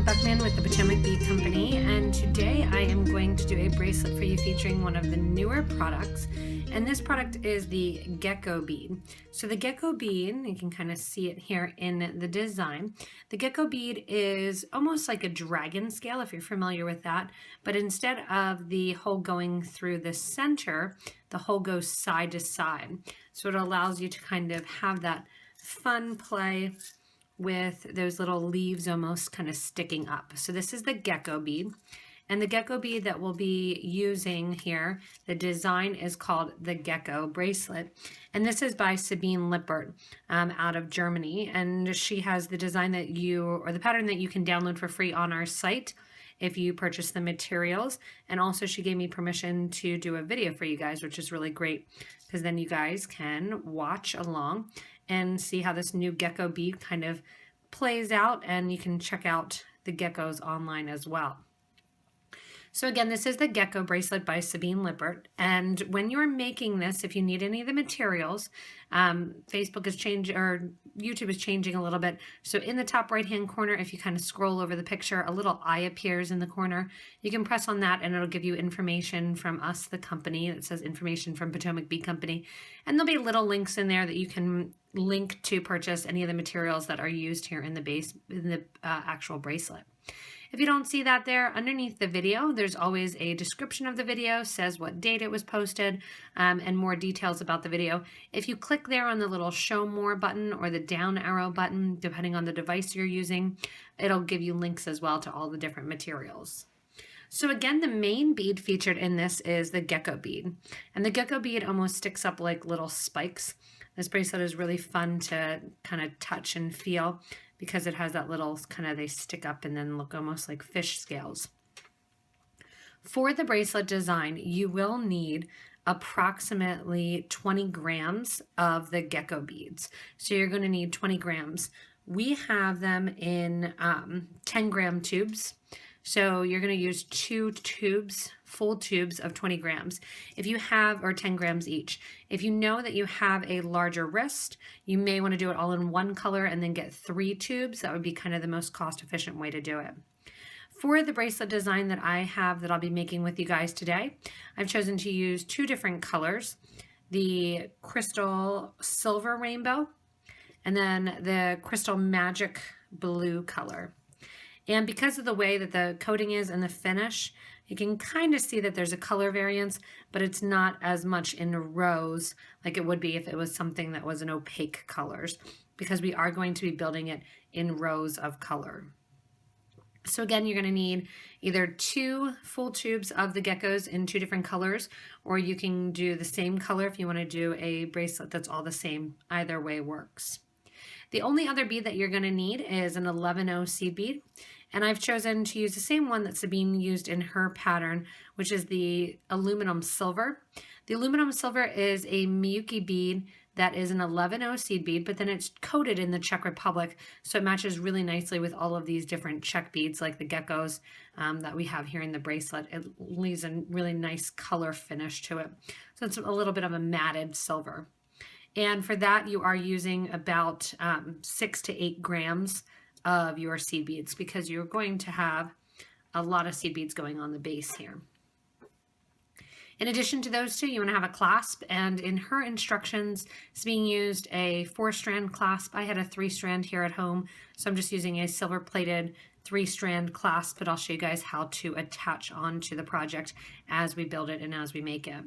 Allie Buckman with the Potomac Bead Company, and today I am going to do a bracelet for you featuring one of the newer products, and this product is the Gekko bead. So the Gekko bead, you can kind of see it here in the design. The Gekko bead is almost like a dragon scale, if you're familiar with that, but instead of the hole going through the center, the hole goes side to side. So it allows you to kind of have that fun play with those little leaves almost kind of sticking up. So this is the Gekko bead. And the Gekko bead that we'll be using here, the design is called the Gekko Bracelet. And this is by Sabine Lippert out of Germany. And she has the design that or the pattern that you can download for free on our site if you purchase the materials. And also she gave me permission to do a video for you guys, which is really great because then you guys can watch along and see how this new Gekko bead kind of plays out, and you can check out the geckos online as well. So again, this is the Gekko Bracelet by Sabine Lippert, and when you're making this, if you need any of the materials, Facebook is changing, or YouTube is changing a little bit. So in the top right hand corner, if you kind of scroll over the picture, a little eye appears in the corner. You can press on that and it'll give you information from us, the company. It says information from Potomac Bead Company, and there'll be little links in there that you can link to purchase any of the materials that are used here in the actual bracelet. If you don't see that there, underneath the video, there's always a description of the video, says what date it was posted, and more details about the video. If you click there on the little show more button or the down arrow button, depending on the device you're using, it'll give you links as well to all the different materials. So again, the main bead featured in this is the Gekko bead. And the Gekko bead almost sticks up like little spikes. This bracelet is really fun to kind of touch and feel, because it has that little kind of, they stick up and then look almost like fish scales. For the bracelet design, you will need approximately 20 grams of the Gekko beads. So you're going to need 20 grams. We have them in 10-gram tubes. So you're going to use 2 tubes, full tubes of 20 grams. If you have, or 10 grams each. If you know that you have a larger wrist, you may want to do it all in one color and then get 3 tubes. That would be kind of the most cost-efficient way to do it. For the bracelet design that I have that I'll be making with you guys today, I've chosen to use 2 different colors, the Crystal Silver Rainbow and then the Crystal Magic Blue color. And because of the way that the coating is and the finish, you can kind of see that there's a color variance, but it's not as much in rows like it would be if it was something that was an opaque colors, because we are going to be building it in rows of color. So again, you're going to need either 2 full tubes of the geckos in 2 different colors, or you can do the same color if you want to do a bracelet that's all the same. Either way works. The only other bead that you're going to need is an 11-0 seed bead, and I've chosen to use the same one that Sabine used in her pattern, which is the aluminum silver. The aluminum silver is a Miyuki bead that is an 11-0 seed bead, but then it's coated in the Czech Republic, so it matches really nicely with all of these different Czech beads like the geckos that we have here in the bracelet. It leaves a really nice color finish to it, so it's a little bit of a matted silver. And for that, you are using about 6 to 8 grams of your seed beads, because you're going to have a lot of seed beads going on the base here. In addition to those 2, you want to have a clasp, and in her instructions, Sabine used a 4-strand clasp. I had a 3-strand here at home, so I'm just using a silver-plated 3-strand clasp, but I'll show you guys how to attach onto the project as we build it and as we make it.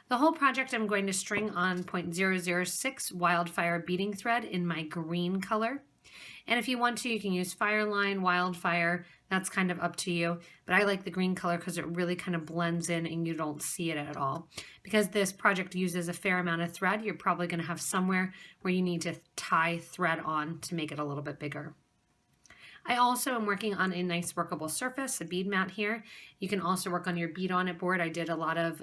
The whole project I'm going to string on 0.006 wildfire beading thread in my green color. And if you want to, you can use Fireline, Wildfire, that's kind of up to you. But I like the green color because it really kind of blends in and you don't see it at all. Because this project uses a fair amount of thread, you're probably going to have somewhere where you need to tie thread on to make it a little bit bigger. I also am working on a nice workable surface, a bead mat here. You can also work on your bead on it board. I did a lot of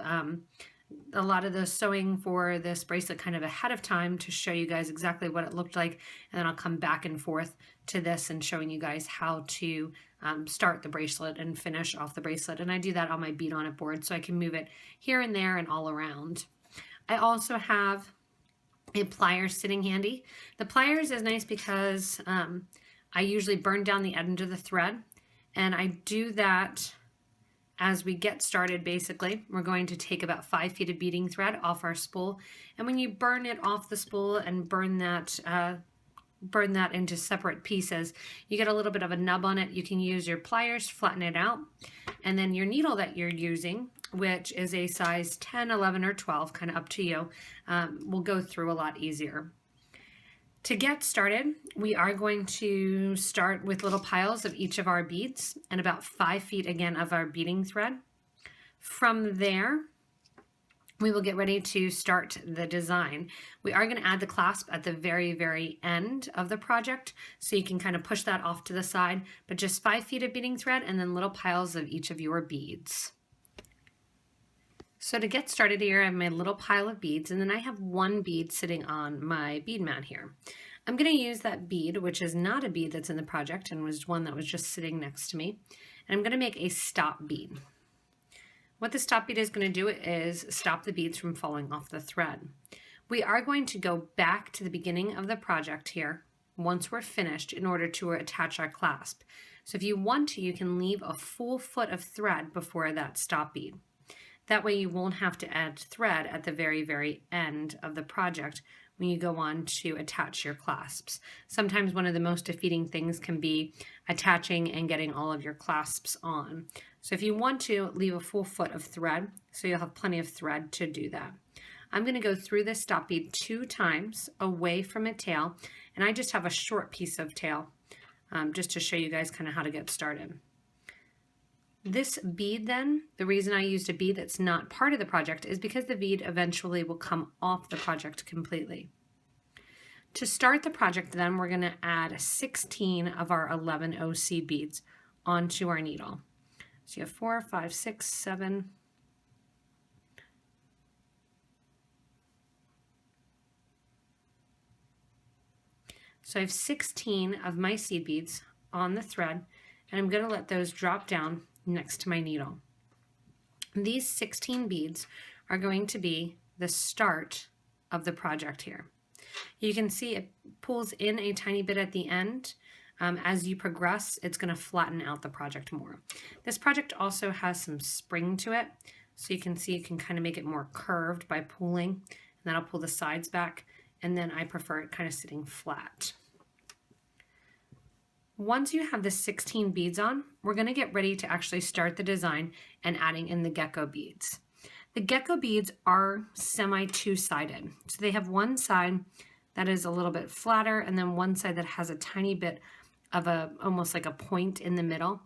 the sewing for this bracelet kind of ahead of time to show you guys exactly what it looked like, and then I'll come back and forth to this and showing you guys how to start the bracelet and finish off the bracelet. And I do that on my bead on it board so I can move it here and there and all around. I also have a pliers sitting handy. The pliers is nice because I usually burn down the end of the thread And I do that as we get started. Basically, we're going to take about 5 feet of beading thread off our spool. And when you burn it off the spool and burn that into separate pieces, you get a little bit of a nub on it. You can use your pliers to flatten it out. And then your needle that you're using, which is a size 10, 11, or 12, kind of up to you, will go through a lot easier. To get started, we are going to start with little piles of each of our beads and about 5 feet again of our beading thread. From there, we will get ready to start the design. We are going to add the clasp at the very, very end of the project, so you can kind of push that off to the side, but just 5 feet of beading thread and then little piles of each of your beads. So to get started here, I have my little pile of beads, and then I have one bead sitting on my bead mat here. I'm going to use that bead, which is not a bead that's in the project and was one that was just sitting next to me, and I'm going to make a stop bead. What the stop bead is going to do is stop the beads from falling off the thread. We are going to go back to the beginning of the project here once we're finished in order to attach our clasp. So if you want to, you can leave a full foot of thread before that stop bead. That way you won't have to add thread at the very, very end of the project when you go on to attach your clasps. Sometimes one of the most defeating things can be attaching and getting all of your clasps on. So if you want to, leave a full foot of thread, so you'll have plenty of thread to do that. I'm going to go through this stop bead 2 times away from a tail, and I just have a short piece of tail just to show you guys kind of how to get started. This bead then, the reason I used a bead that's not part of the project is because the bead eventually will come off the project completely. To start the project then, we're going to add 16 of our 11 OC beads onto our needle. So you have 4, 5, 6, 7, so I have 16 of my seed beads on the thread, and I'm going to let those drop down next to my needle. These 16 beads are going to be the start of the project here. You can see it pulls in a tiny bit at the end. As you progress, it's going to flatten out the project more. This project also has some spring to it, so you can see you can kind of make it more curved by pulling, and that'll pull the sides back, and then I prefer it kind of sitting flat. Once you have the 16 beads on, we're going to get ready to actually start the design and adding in the gecko beads. The gecko beads are semi two-sided. So they have one side that is a little bit flatter and then one side that has a tiny bit of almost like a point in the middle.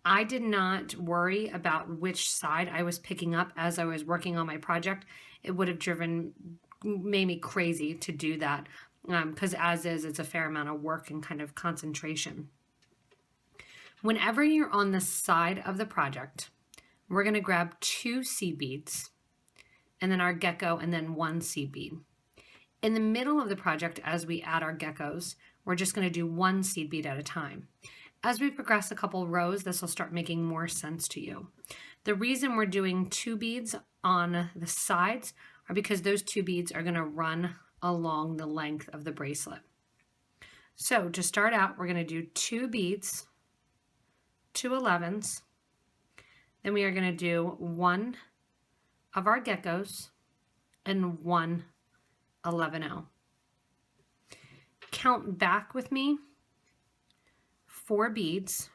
I did not worry about which side I was picking up as I was working on my project. It would have made me crazy to do that. Because as is, it's a fair amount of work and kind of concentration. Whenever you're on the side of the project, we're going to grab 2 seed beads and then our gecko and then 1 seed bead. In the middle of the project, as we add our geckos, we're just going to do 1 seed bead at a time. As we progress a couple rows, this will start making more sense to you. The reason we're doing 2 beads on the sides are because those 2 beads are going to run along the length of the bracelet. So to start out, we're going to do 2 beads, 2 11s, then we are going to do 1 of our geckos and 1 11-0. Count back with me 4 beads,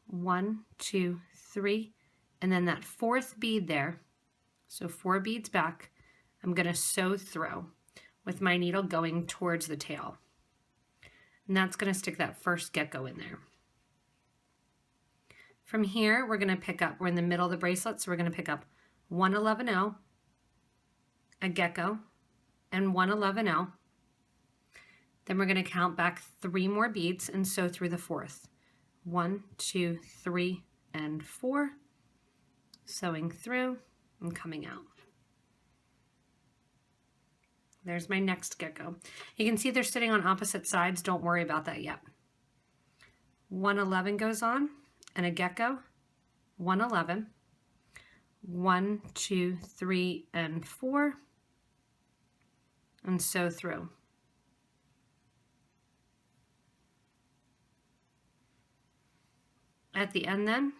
1, 2, 3, and then that 4th bead there, so 4 beads back, I'm going to sew through with my needle going towards the tail. And that's going to stick that first gecko in there. From here, we're going to pick up, we're in the middle of the bracelet, so we're going to pick up 1 11-0, a gecko, and 1 11-0. Then we're going to count back 3 more beads and sew through the 4th. 1, 2, 3, and 4. Sewing through and coming out. There's my next gecko. You can see they're sitting on opposite sides. Don't worry about that yet. 1 11 goes on, and a gecko, 1 11, 1, 2, 3, and 4, and sew through. At the end then,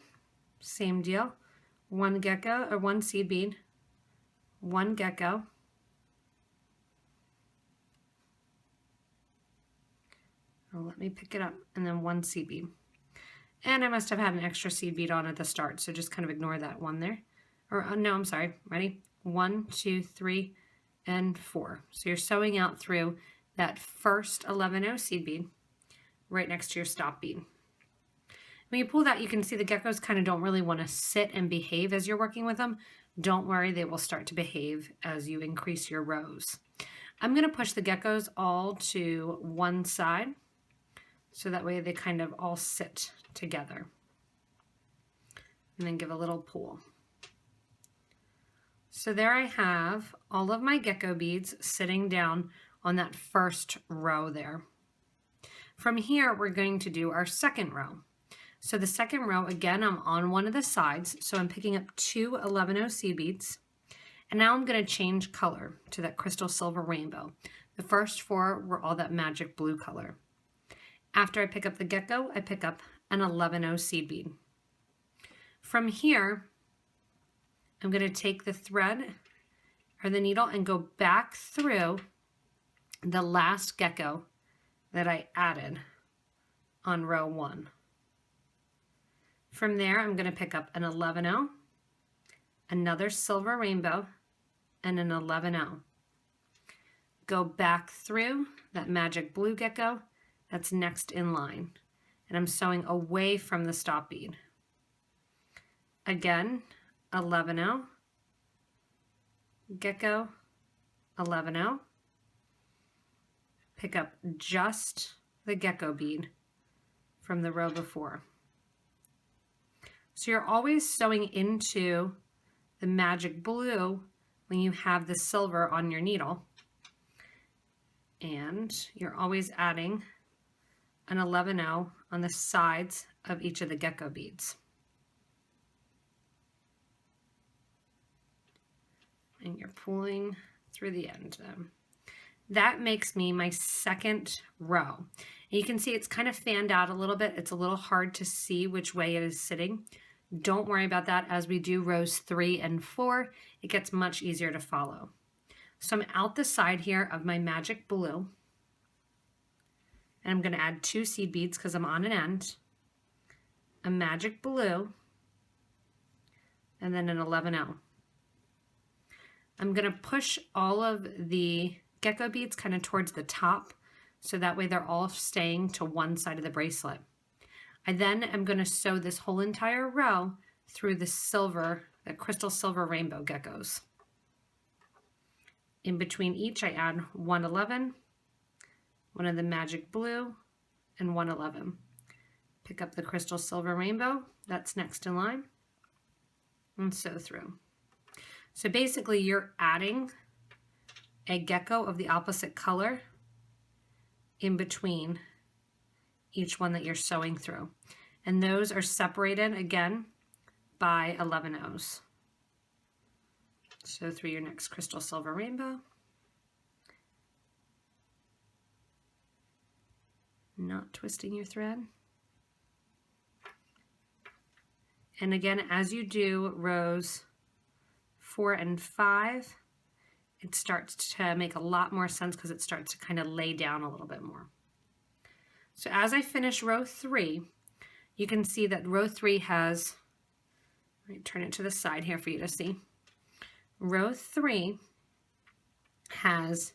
same deal, one gecko or one seed bead, one gecko, let me pick it up, and then one seed bead. And I must have had an extra seed bead on at the start, so just kind of ignore that one there. Or no, I'm sorry, ready? 1, 2, 3, and 4. So you're sewing out through that first 11-0 seed bead right next to your stop bead. When you pull that, you can see the geckos kind of don't really want to sit and behave as you're working with them. Don't worry, they will start to behave as you increase your rows. I'm going to push the geckos all to one side, so that way they kind of all sit together. And then give a little pull. So there I have all of my gecko beads sitting down on that first row there. From here, we're going to do our second row. So the second row, again, I'm on one of the sides, so I'm picking up 2 11-0 seed beads, and now I'm going to change color to that crystal silver rainbow. The first 4 were all that magic blue color. After I pick up the gecko, I pick up an 11-0 seed bead. From here, I'm going to take the thread or the needle and go back through the last gecko that I added on row 1. From there, I'm going to pick up an 11-0, another silver rainbow, and an 11-0. Go back through that magic blue gecko that's next in line, and I'm sewing away from the stop bead. Again, 11-0, gecko, 11-0. Pick up just the gecko bead from the row before. So you're always sewing into the magic blue when you have the silver on your needle. And you're always adding an 11-0 on the sides of each of the gecko beads. And you're pulling through the end then. That makes me my second row. And you can see it's kind of fanned out a little bit. It's a little hard to see which way it is sitting. Don't worry about that. As we do rows 3 and 4, it gets much easier to follow. So I'm out the side here of my magic blue, and I'm going to add 2 seed beads because I'm on an end, a magic blue, and then an 11-0. I'm going to push all of the gecko beads kind of towards the top, so that way they're all staying to one side of the bracelet. I then am going to sew this whole entire row through the silver, the crystal silver rainbow geckos. In between each, I add 1 11, one of the magic blue, and 1 11. Pick up the crystal silver rainbow, that's next in line, and sew through. So basically you're adding a gecko of the opposite color in between each one that you're sewing through. And those are separated again by 11-0s. Sew through your next crystal silver rainbow. Not twisting your thread. And again, as you do rows 4 and 5, it starts to make a lot more sense because it starts to kind of lay down a little bit more. So as I finish row 3, you can see that row 3 has, let me turn it to the side here for you to see. Row 3 has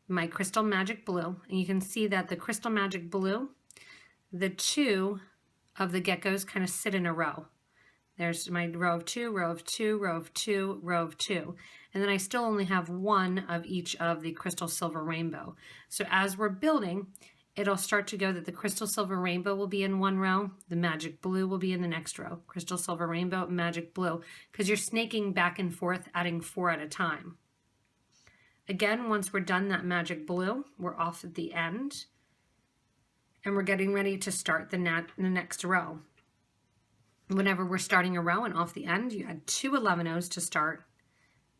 my crystal magic blue, and you can see that the crystal magic blue, the 2 of the geckos kind of sit in a row. There's my row of 2, row of 2, row of 2, row of 2. And then I still only have 1 of each of the crystal silver rainbow. So as we're building, it'll start to go that the crystal silver rainbow will be in one row, the magic blue will be in the next row, crystal silver rainbow, magic blue, because you're snaking back and forth, adding 4 at a time. Again, once we're done that magic blue, we're off at the end, and we're getting ready to start the next row. Whenever we're starting a row and off the end, you add 2 11-0s to start,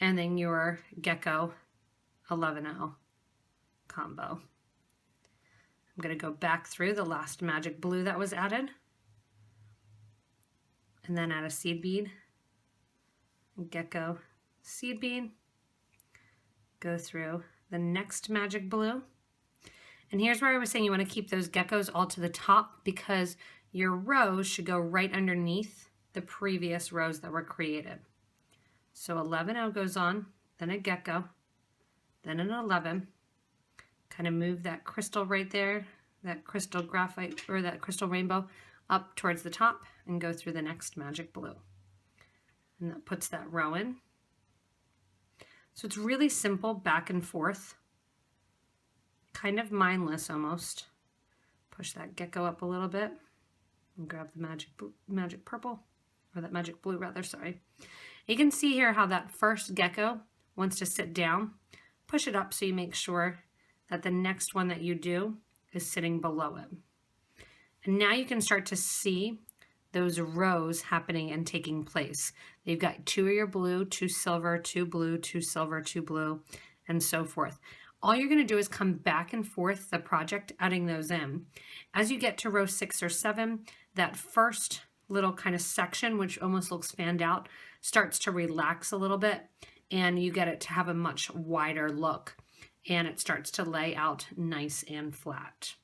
and then your gecko 11-0 combo. I'm going to go back through the last magic blue that was added. and then add a seed bead, gecko seed bead, go through the next magic blue. And here's where I was saying you want to keep those geckos all to the top because your rows should go right underneath the previous rows that were created. So 11 O goes on, then a gecko, then an 11. Kind of move that crystal right there, that crystal graphite or that crystal rainbow up towards the top and go through the next magic blue. And that puts that row in. So it's really simple, back and forth, kind of mindless almost. Push that gecko up a little bit and grab the magic purple, or that magic blue rather, sorry. You can see here how that first gecko wants to sit down. Push it up so you make sure that the next one that you do is sitting below it. And now you can start to see those rows happening and taking place. You've got 2 of your blue, 2 silver, 2 blue, 2 silver, 2 blue, and so forth. All you're going to do is come back and forth the project, adding those in. As you get to row 6 or 7, that first little kind of section, which almost looks fanned out, starts to relax a little bit, and you get it to have a much wider look, and it starts to lay out nice and flat.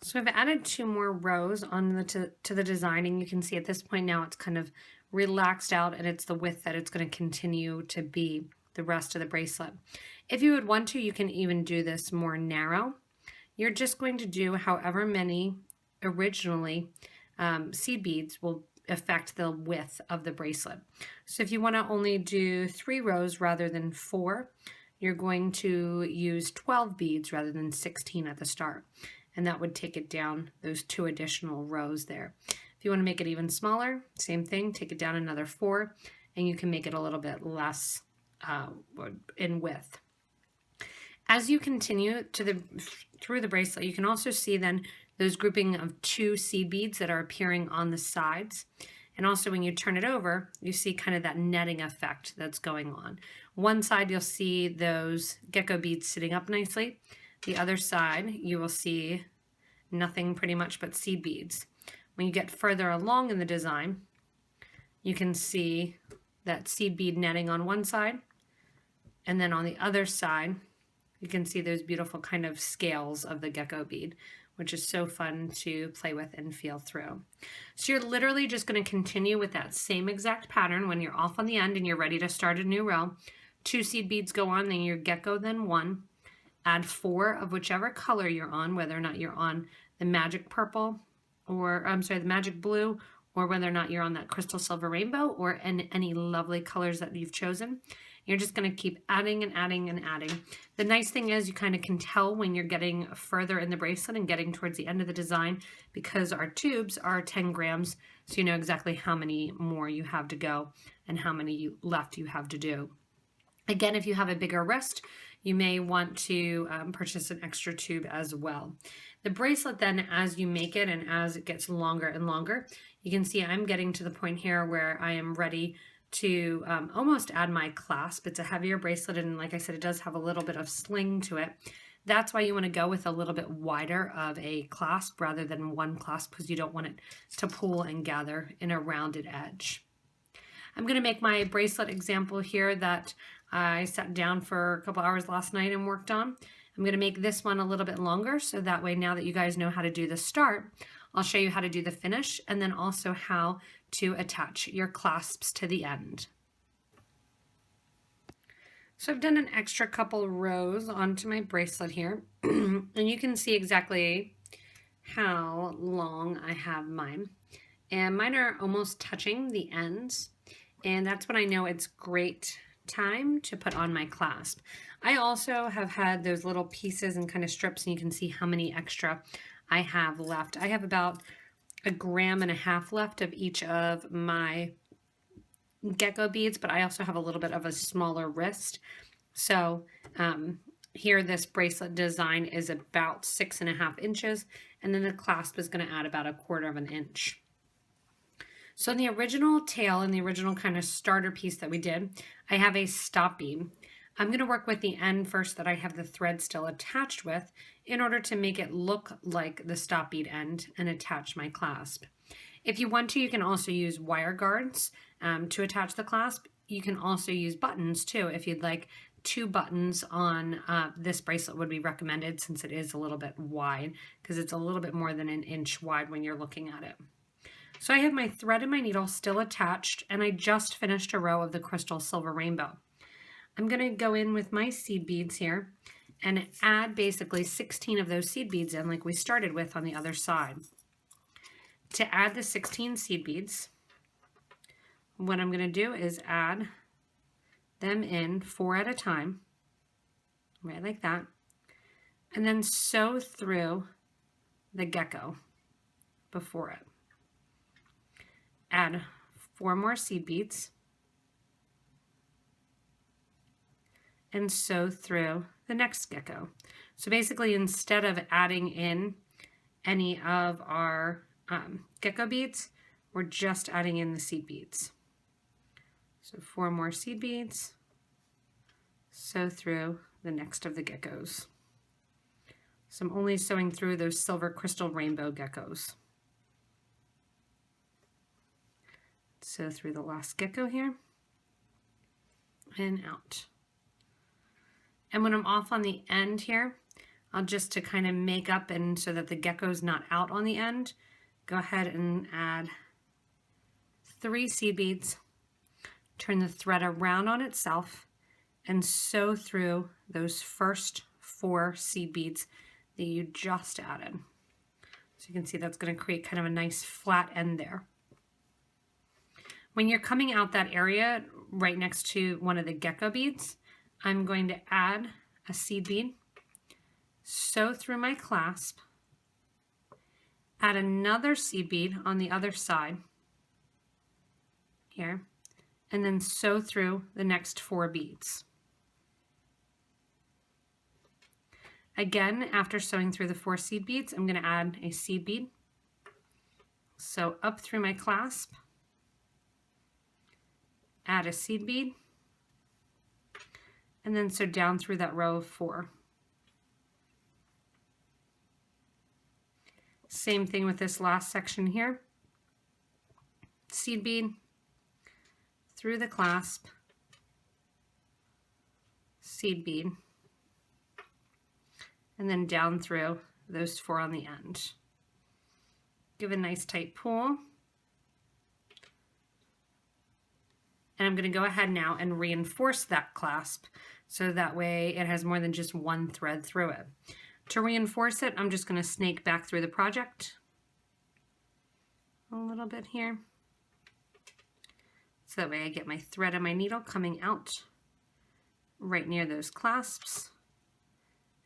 So I've added 2 more rows on to the design, and you can see at this point now it's kind of relaxed out, and it's the width that it's going to continue to be the rest of the bracelet. If you would want to, you can even do this more narrow. You're just going to do however many originally seed beads will affect the width of the bracelet. So if you want to only do 3 rows rather than 4, you're going to use 12 beads rather than 16 at the start. And that would take it down those 2 additional rows there. If you want to make it even smaller, same thing, take it down another 4, and you can make it a little bit less in width. As you continue through the bracelet, you can also see then those grouping of 2 seed beads that are appearing on the sides. And also when you turn it over, you see kind of that netting effect that's going on. One side you'll see those gecko beads sitting up nicely. The other side you will see nothing pretty much but seed beads. When you get further along in the design, you can see that seed bead netting on one side, and then on the other side you can see those beautiful kind of scales of the gecko bead, which is so fun to play with and feel through. So you're literally just going to continue with that same exact pattern when you're off on the end and you're ready to start a new row. 2 seed beads go on, then your gecko, then 1. Add 4 of whichever color you're on, whether or not you're on the magic purple, or I'm sorry, the magic blue, or whether or not you're on that crystal silver rainbow, or any lovely colors that you've chosen. You're just going to keep adding and adding and adding. The nice thing is you kind of can tell when you're getting further in the bracelet and getting towards the end of the design, because our tubes are 10 grams, so you know exactly how many more you have to go and how many left you have to do. Again, if you have a bigger wrist, you may want to purchase an extra tube as well. The bracelet then, as you make it and as it gets longer and longer, you can see I'm getting to the point here where I am ready to almost add my clasp. It's a heavier bracelet, and like I said, it does have a little bit of sling to it. That's why you want to go with a little bit wider of a clasp rather than one clasp, because you don't want it to pull and gather in a rounded edge. I'm going to make my bracelet example here that I sat down for a couple hours last night and worked on. I'm going to make this one a little bit longer, so that way now that you guys know how to do the start, I'll show you how to do the finish, and then also how to attach your clasps to the end. So I've done an extra couple rows onto my bracelet here, and you can see exactly how long I have mine. And mine are almost touching the ends, and that's when I know it's great time to put on my clasp. I also have had those little pieces and kind of strips, and you can see how many extra I have left. I have about 1.5 grams left of each of my gecko beads, but I also have a little bit of a smaller wrist. So here this bracelet design is about 6.5 inches, and then the clasp is going to add about 1/4 inch. So in the original tail and the original kind of starter piece that we did, I have a stop bead. I'm going to work with the end first that I have the thread still attached with in order to make it look like the stop bead end and attach my clasp. If you want to, you can also use wire guards to attach the clasp. You can also use buttons too if you'd like. 2 buttons on this bracelet would be recommended since it is a little bit wide, because it's a little bit more than an inch wide when you're looking at it. So I have my thread and my needle still attached, and I just finished a row of the crystal silver rainbow. I'm going to go in with my seed beads here and add basically 16 of those seed beads in like we started with on the other side. To add the 16 seed beads, what I'm going to do is add them in 4 at a time, right like that, and then sew through the gecko before it. Add 4 more seed beads and sew through the next gecko. So basically, instead of adding in any of our gecko beads, we're just adding in the seed beads. So 4 more seed beads, sew through the next of the geckos. So I'm only sewing through those silver crystal rainbow geckos. Sew through the last gecko here and out. And when I'm off on the end here, I'll just to kind of make up and so that the gecko's not out on the end, go ahead and add 3 seed beads, turn the thread around on itself, and sew through those first 4 seed beads that you just added. So you can see that's going to create kind of a nice flat end there. When you're coming out that area right next to one of the gecko beads, I'm going to add a seed bead, sew through my clasp, add another seed bead on the other side here, and then sew through the next 4 beads. Again, after sewing through the 4 seed beads, I'm going to add a seed bead. Sew up through my clasp, add a seed bead, and then sew down through that row of 4. Same thing with this last section here. Seed bead, through the clasp, seed bead, and then down through those 4 on the end. Give a nice tight pull. And I'm going to go ahead now and reinforce that clasp so that way it has more than just one thread through it. To reinforce it, I'm just going to snake back through the project a little bit here. So that way I get my thread and my needle coming out right near those clasps.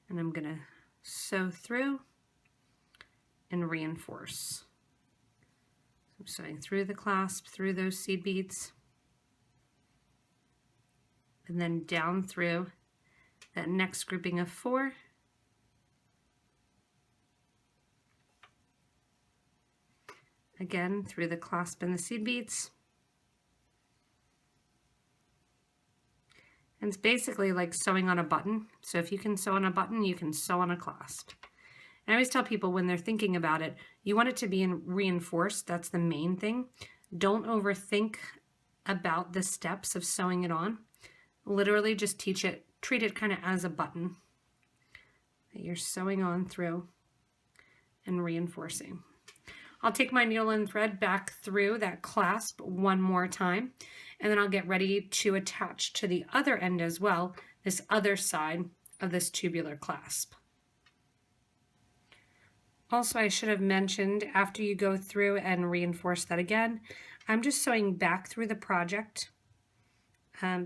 And I'm going to sew through and reinforce. So I'm sewing through the clasp, through those seed beads, and then down through that next grouping of 4. Again, through the clasp and the seed beads. And it's basically like sewing on a button. So if you can sew on a button, you can sew on a clasp. And I always tell people when they're thinking about it, you want it to be reinforced. That's the main thing. Don't overthink about the steps of sewing it on. Literally just treat it kind of as a button that you're sewing on through and reinforcing. I'll take my needle and thread back through that clasp one more time, and then I'll get ready to attach to the other end as well, this other side of this tubular clasp. Also, I should have mentioned, after you go through and reinforce that again, I'm just sewing back through the project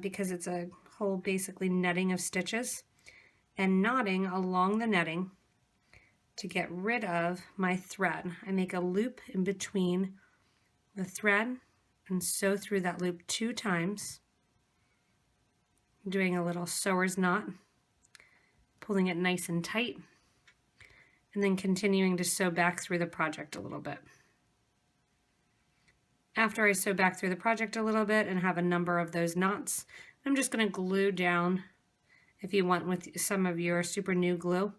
because it's a whole basically netting of stitches, and knotting along the netting to get rid of my thread. I make a loop in between the thread and sew through that loop 2 times, doing a little sewer's knot, pulling it nice and tight, and then continuing to sew back through the project a little bit. After I sew back through the project a little bit and have a number of those knots, I'm just going to glue down, if you want, with some of your super new glue,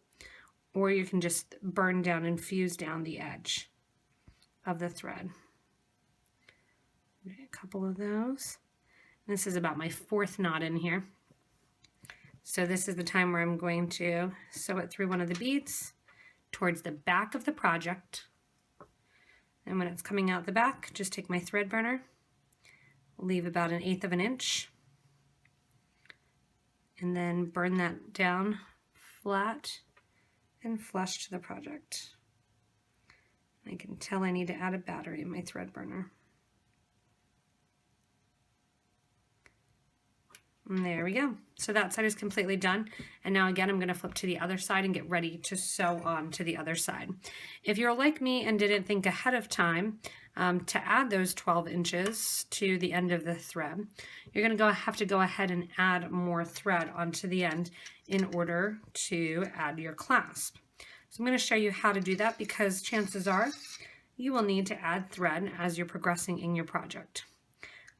or you can just burn down and fuse down the edge of the thread. A couple of those. This is about my 4th knot in here. So this is the time where I'm going to sew it through one of the beads towards the back of the project. And when it's coming out the back, just take my thread burner, leave about 1/8 of an inch, and then burn that down flat and flush to the project. I can tell I need to add a battery in my thread burner. And there we go. So that side is completely done. And now again, I'm going to flip to the other side and get ready to sew on to the other side. If you're like me and didn't think ahead of time to add those 12 inches to the end of the thread, you're going to have to go ahead and add more thread onto the end in order to add your clasp. So I'm going to show you how to do that because chances are you will need to add thread as you're progressing in your project.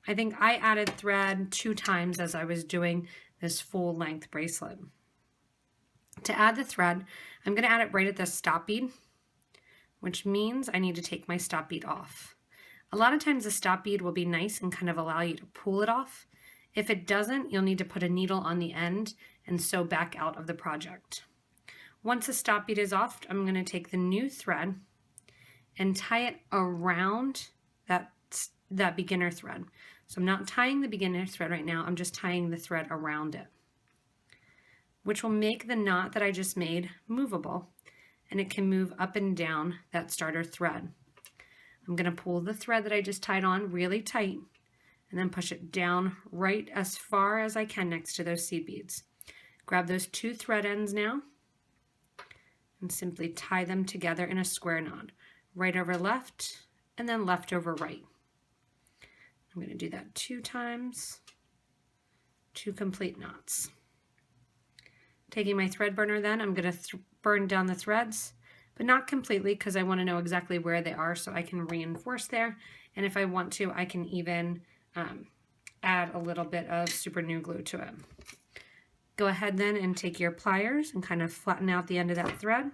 I think I added thread 2 times as I was doing this full length bracelet. To add the thread, I'm going to add it right at the stop bead, which means I need to take my stop bead off. A lot of times the stop bead will be nice and kind of allow you to pull it off. If it doesn't, you'll need to put a needle on the end and sew back out of the project. Once the stop bead is off, I'm going to take the new thread and tie it around that beginner thread. So I'm not tying the beginner thread right now, I'm just tying the thread around it, which will make the knot that I just made movable, and it can move up and down that starter thread. I'm going to pull the thread that I just tied on really tight and then push it down right as far as I can next to those seed beads. Grab those 2 thread ends now and simply tie them together in a square knot, right over left and then left over right. I'm going to do that 2 times, 2 complete knots. Taking my thread burner then, I'm going to burn down the threads, but not completely because I want to know exactly where they are so I can reinforce there. And if I want to, I can even add a little bit of super glue to it. Go ahead then and take your pliers and kind of flatten out the end of that thread.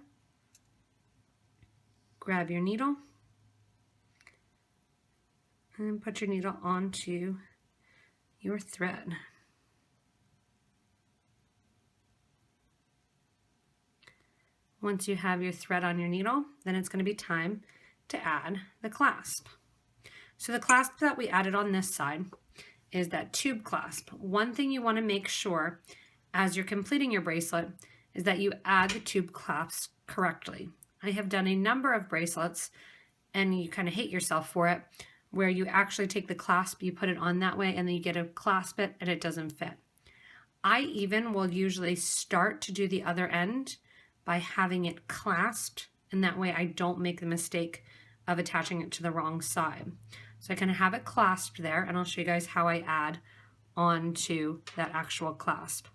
Grab your needle and put your needle onto your thread. Once you have your thread on your needle, then it's going to be time to add the clasp. So the clasp that we added on this side is that tube clasp. One thing you want to make sure as you're completing your bracelet is that you add the tube clasp correctly. I have done a number of bracelets, and you kind of hate yourself for it, where you actually take the clasp, you put it on that way, and then you get to clasp it and it doesn't fit. I even will usually start to do the other end by having it clasped, and that way I don't make the mistake of attaching it to the wrong side. So I kind of have it clasped there, and I'll show you guys how I add onto that actual clasp.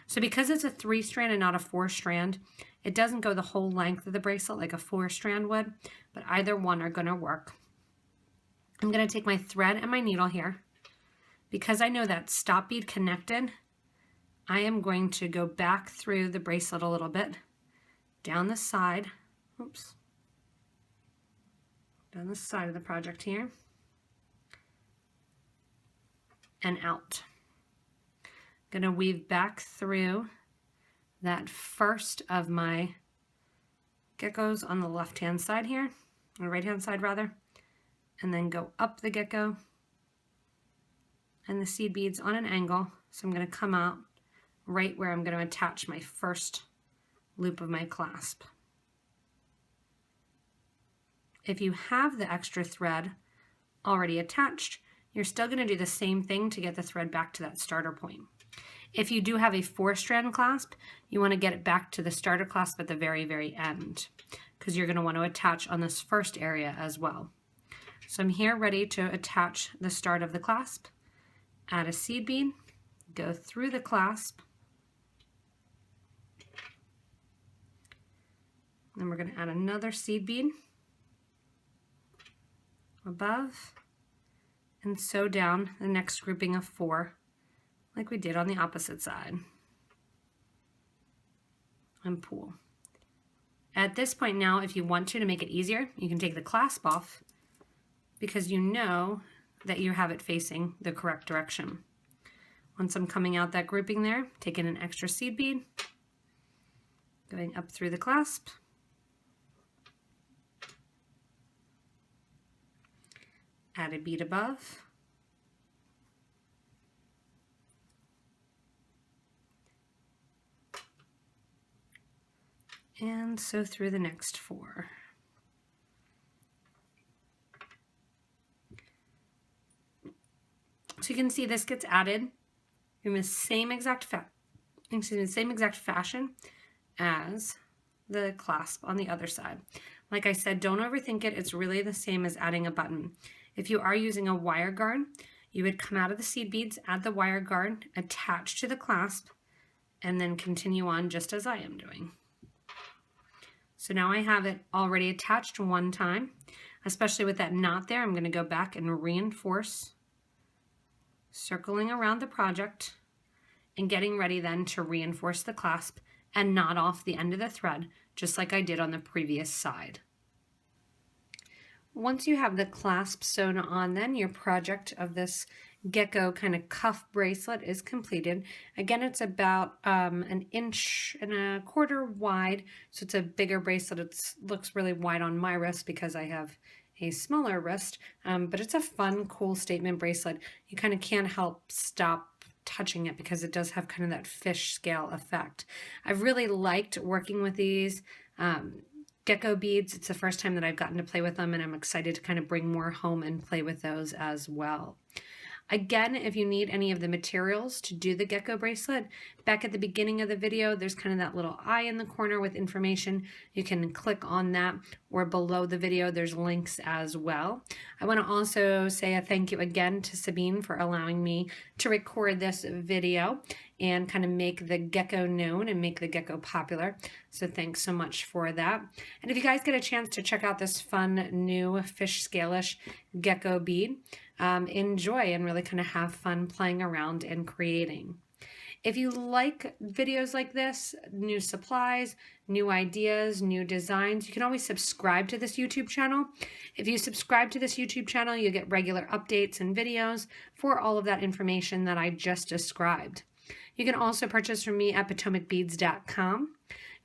So because it's a 3-strand and not a 4-strand, it doesn't go the whole length of the bracelet like a 4-strand would, but either one are going to work. I'm going to take my thread and my needle here. Because I know that stop bead connected, I am going to go back through the bracelet a little bit, down the side, down the side of the project here, and out. I'm going to weave back through that first of my geckos on the left-hand side here, or right-hand side rather, and then go up the gecko and the seed beads on an angle. So I'm going to come out right where I'm going to attach my first loop of my clasp. If you have the extra thread already attached, you're still going to do the same thing to get the thread back to that starter point. If you do have a 4-strand clasp, you want to get it back to the starter clasp at the very, very end, because you're going to want to attach on this first area as well. So I'm here ready to attach the start of the clasp. Add a seed bead, go through the clasp, then we're going to add another seed bead above and sew down the next grouping of 4 like we did on the opposite side, and pull. At this point now, if you want to make it easier, you can take the clasp off, because you know that you have it facing the correct direction. Once I'm coming out that grouping there, taking an extra seed bead, going up through the clasp, add a bead above, and sew through the next 4. So you can see this gets added in the same exact fashion as the clasp on the other side. Like I said, don't overthink it. It's really the same as adding a button. If you are using a wire guard, you would come out of the seed beads, add the wire guard, attach to the clasp, and then continue on just as I am doing. So now I have it already attached one time, especially with that knot there. I'm going to go back and reinforce, circling around the project and getting ready then to reinforce the clasp and knot off the end of the thread, just like I did on the previous side. Once you have the clasp sewn on, then your project of this gecko kind of cuff bracelet is completed. Again, it's about 1.25 inches wide, so it's a bigger bracelet. It looks really wide on my wrist because I have a smaller wrist, but it's a fun, cool statement bracelet. You kind of can't help stop touching it because it does have kind of that fish scale effect. I've really liked working with these gecko beads. It's the first time that I've gotten to play with them, and I'm excited to kind of bring more home and play with those as well. Again, if you need any of the materials to do the gecko bracelet, back at the beginning of the video, there's kind of that little eye in the corner with information. You can click on that, or below the video, there's links as well. I want to also say a thank you again to Sabine for allowing me to record this video and kind of make the gecko known and make the gecko popular. So thanks so much for that. And if you guys get a chance to check out this fun new fish scale-ish gecko bead, enjoy and really kind of have fun playing around and creating. If you like videos like this, new supplies, new ideas, new designs, you can always subscribe to this YouTube channel. If you subscribe to this YouTube channel, you get regular updates and videos for all of that information that I just described. You can also purchase from me at PotomacBeads.com.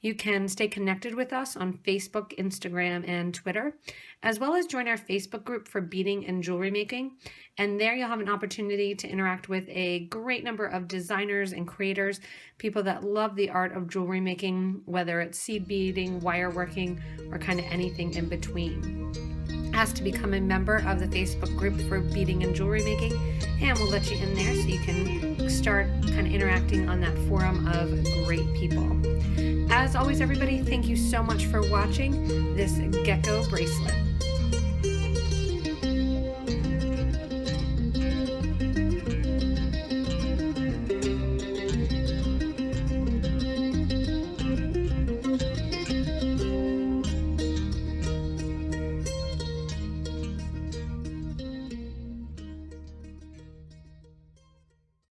You can stay connected with us on Facebook, Instagram, and Twitter, as well as join our Facebook group for beading and jewelry making. And there you'll have an opportunity to interact with a great number of designers and creators, people that love the art of jewelry making, whether it's seed beading, wire working, or kind of anything in between. Ask to become a member of the Facebook group for beading and jewelry making, and we'll let you in there so you can start kind of interacting on that forum of great people. As always, everybody, thank you so much for watching this gecko bracelet.